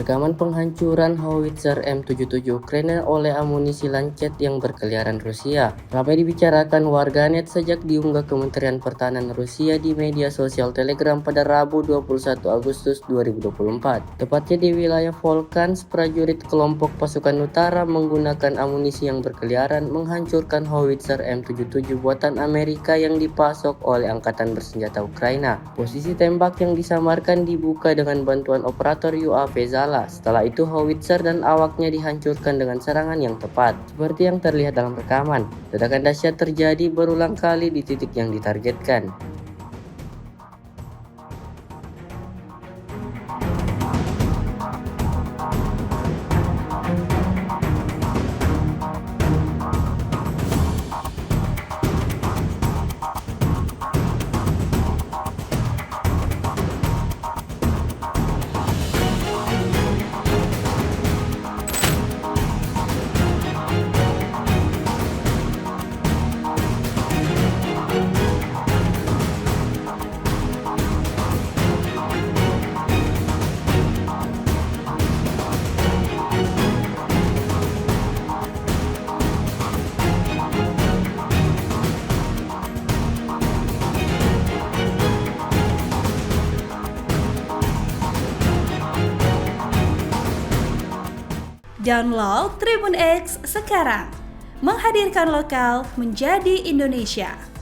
Rekaman penghancuran howitzer M77 Ukraina oleh amunisi Lancet yang berkeliaran Rusia ramai dibicarakan warganet sejak diunggah Kementerian Pertahanan Rusia di media sosial Telegram pada Rabu 21 Agustus 2024. Tepatnya di wilayah Volchansk, prajurit kelompok pasukan utara menggunakan amunisi yang berkeliaran menghancurkan howitzer M77 buatan Amerika yang dipasok oleh Angkatan Bersenjata Ukraina. Posisi tembak yang disamarkan dibuka dengan bantuan operator UAV Zala. Setelah itu howitzer dan awaknya dihancurkan dengan serangan yang tepat, seperti yang terlihat dalam rekaman. Ledakan dahsyat terjadi berulang kali di titik yang ditargetkan. Download Tribun X sekarang, menghadirkan lokal menjadi Indonesia.